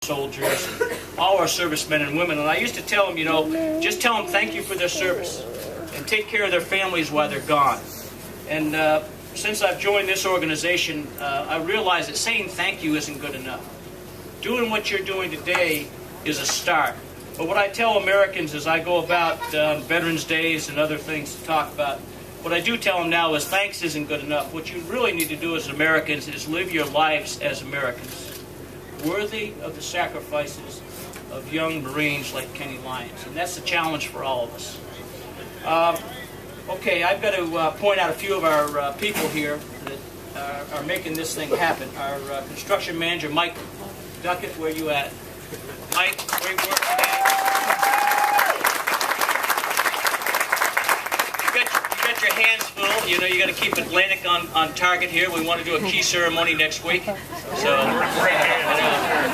soldiers, and all our servicemen and women. And I used to tell them, you know, just tell them thank you for their service and take care of their families while they're gone. And since I've joined this organization, I realize that saying thank you isn't good enough. Doing what you're doing today is a start. But what I tell Americans as I go about Veterans Days and other things to talk about, what I do tell them now is thanks isn't good enough. What you really need to do as Americans is live your lives as Americans, worthy of the sacrifices of young Marines like Kenny Lyons. And that's the challenge for all of us. Okay, I've got to point out a few of our people here that are making this thing happen. Our construction manager, Mike Duckett, where you at? Mike, great work today. You got your hands full. You know you got to keep Atlantic on target here. We want to do a key ceremony next week. So,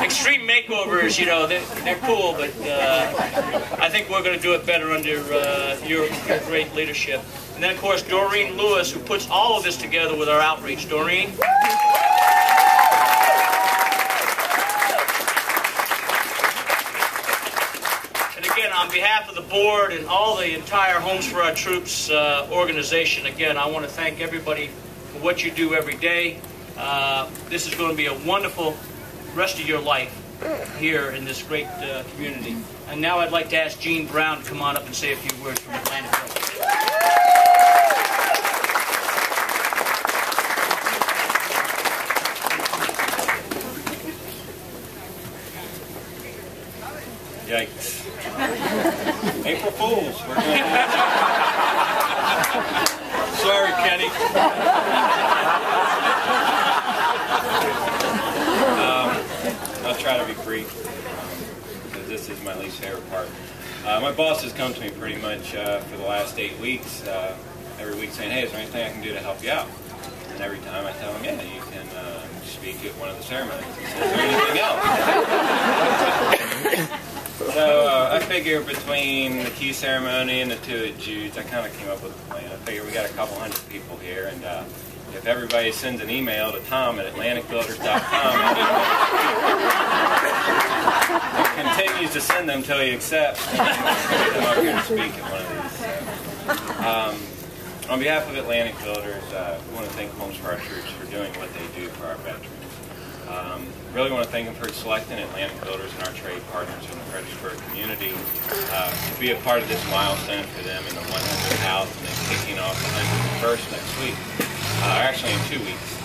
extreme makeovers, you know, they're cool, but I think we're going to do it better under your great leadership. And then, of course, Doreen Lewis, who puts all of this together with our outreach. Doreen? On behalf of the board and all the entire Homes for Our Troops organization, again, I want to thank everybody for what you do every day. This is going to be a wonderful rest of your life here in this great community. And now I'd like to ask Gene Brown to come on up and say a few words from Atlantic. Yikes. April Fools. We're doing Sorry, Kenny. I'll try to be brief because this is my least favorite part. My boss has come to me pretty much for the last 8 weeks, every week saying, hey, is there anything I can do to help you out? And every time I tell him, yeah, you can speak at one of the ceremonies. Is there anything else? So I figure between the key ceremony and the two at Jude's, I kind of came up with a plan. I figure we got a couple hundred people here, and if everybody sends an email to Tom at AtlanticBuilders.com and continues to send them until he accepts, we'll get them up here to speak at one of these. On behalf of Atlantic Builders, we want to thank Homes for Our Troops for doing what they do for our veterans. Really want to thank them for selecting Atlantic Builders and our trade partners in the Fredericksburg community to be a part of this milestone for them in the 100th house and then kicking off the 101st next week, actually in 2 weeks.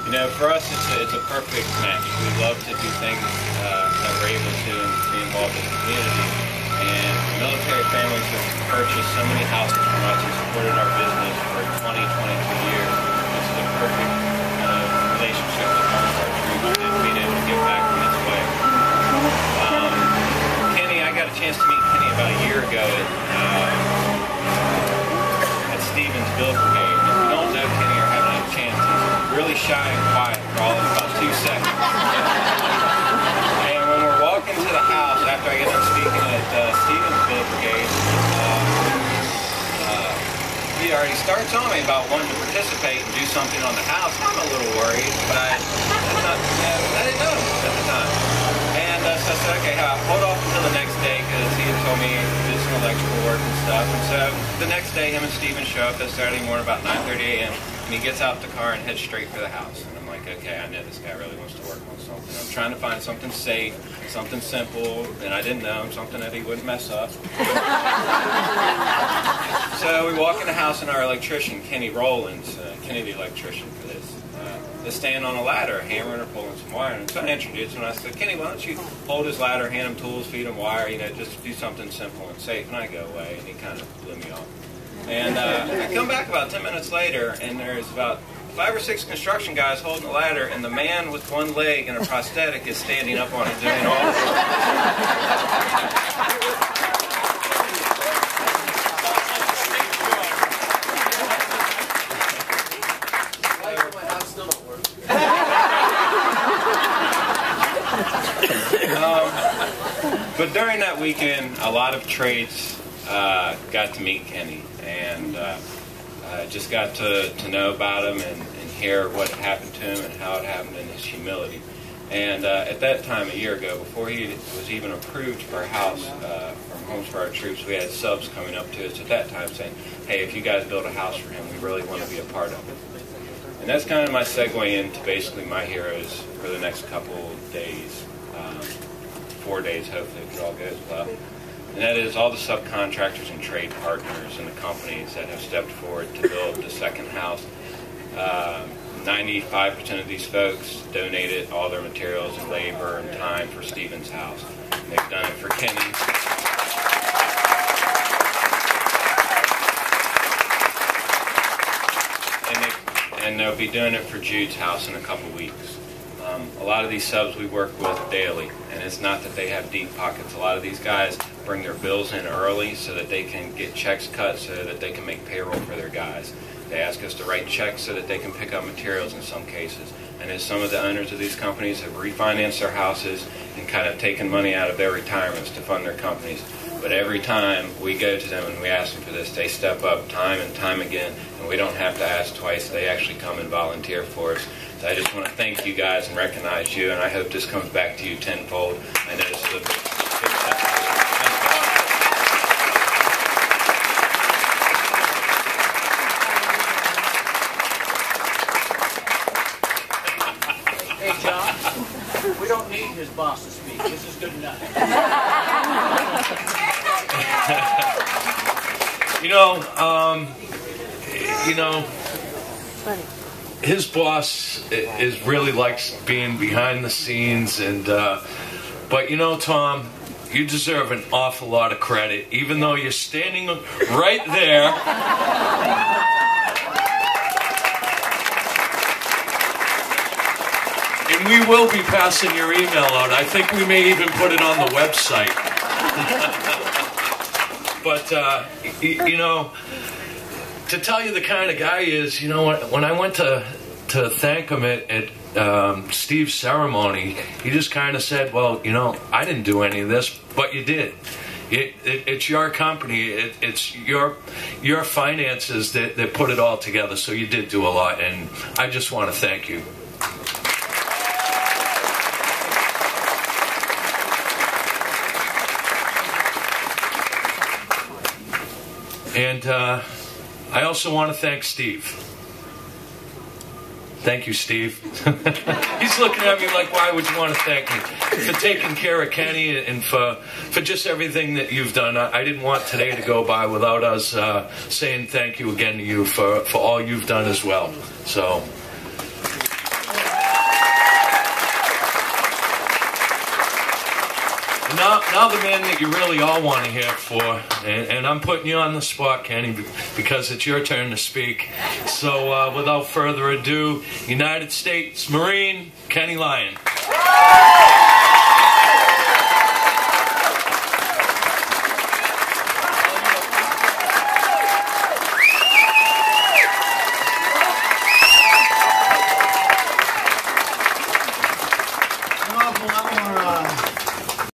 You know, for us it's a perfect match. We love to do things that we're able to and be involved in the community. And military families have purchased so many houses from us and supported our business for 20, 22 years. This is a perfect relationship with Homes for Our Troops and being able to give back in this way. Kenny, I got a chance to meet Kenny about a year ago at Stevens Bill Brigade. If you don't know Kenny or haven't had a chance, he's really shy and quiet for all of about 2 seconds. And when we're walking to the house after I get done speaking at Stevens Bill Brigade, he already starts on me about wanting to participate and do something on the house. I'm a little worried, but I didn't know at the time. And so I said, okay, hold off until the next day because he had told me to do some electrical work and stuff. And so the next day, him and Steven show up that Saturday morning about 9:30 a.m. and he gets out the car and heads straight for the house. And I'm like, okay, I know this guy really wants to work on something. I'm trying to find something safe, something simple, and I didn't know, something that he wouldn't mess up. So we walk in the house and our electrician, Kenny Rowlands, Kenny the electrician for this, is standing on a ladder, hammering or pulling some wire. And so I introduced him and I said, Kenny, why don't you hold his ladder, hand him tools, feed him wire, you know, just do something simple and safe. And I go away, and he kind of blew me off. And I come back about 10 minutes later, and there's about 5 or 6 construction guys holding the ladder, and the man with one leg and a prosthetic is standing up on it doing all of it. But during that weekend, a lot of trades got to meet Kenny and just got to know about him and hear what happened to him and how it happened in his humility. And at that time, a year ago, before he was even approved for a house from Homes for Our Troops, we had subs coming up to us at that time saying, hey, if you guys build a house for him, we really want to be a part of it. And that's kind of my segue into basically my heroes for the next couple of days, 4 days, hopefully, if it all goes well. And that is all the subcontractors and trade partners and the companies that have stepped forward to build the second house. 95% of these folks donated all their materials and labor and time for Stephen's house. And they've done it for Kenny's. And they'll be doing it for Jude's house in a couple weeks. A lot of these subs we work with daily, and it's not that they have deep pockets. A lot of these guys bring their bills in early so that they can get checks cut so that they can make payroll for their guys. They ask us to write checks so that they can pick up materials in some cases. And as some of the owners of these companies have refinanced their houses and kind of taken money out of their retirements to fund their companies. But every time we go to them and we ask them for this, they step up time and time again, and we don't have to ask twice. They actually come and volunteer for us. So I just want to thank you guys and recognize you, and I hope this comes back to you tenfold. I know this is a big step. Hey, John, we don't need his boss to speak. This is good enough. His boss is really likes being behind the scenes, and but Tom, you deserve an awful lot of credit, even though you're standing right there. And we will be passing your email out. I think we may even put it on the website. But to tell you the kind of guy he is, when I went to thank him at Steve's ceremony, he just kind of said, well, I didn't do any of this, but you did. It's your company, it's your finances that put it all together, so you did do a lot, and I just want to thank you. And I also want to thank Steve. Thank you, Steve. He's looking at me like, why would you want to thank me? For taking care of Kenny and for just everything that you've done. I didn't want today to go by without us saying thank you again to you for all you've done as well. So. Now the man that you really all want to hear for, and I'm putting you on the spot, Kenny, because it's your turn to speak. So without further ado, United States Marine, Kenny Lyon.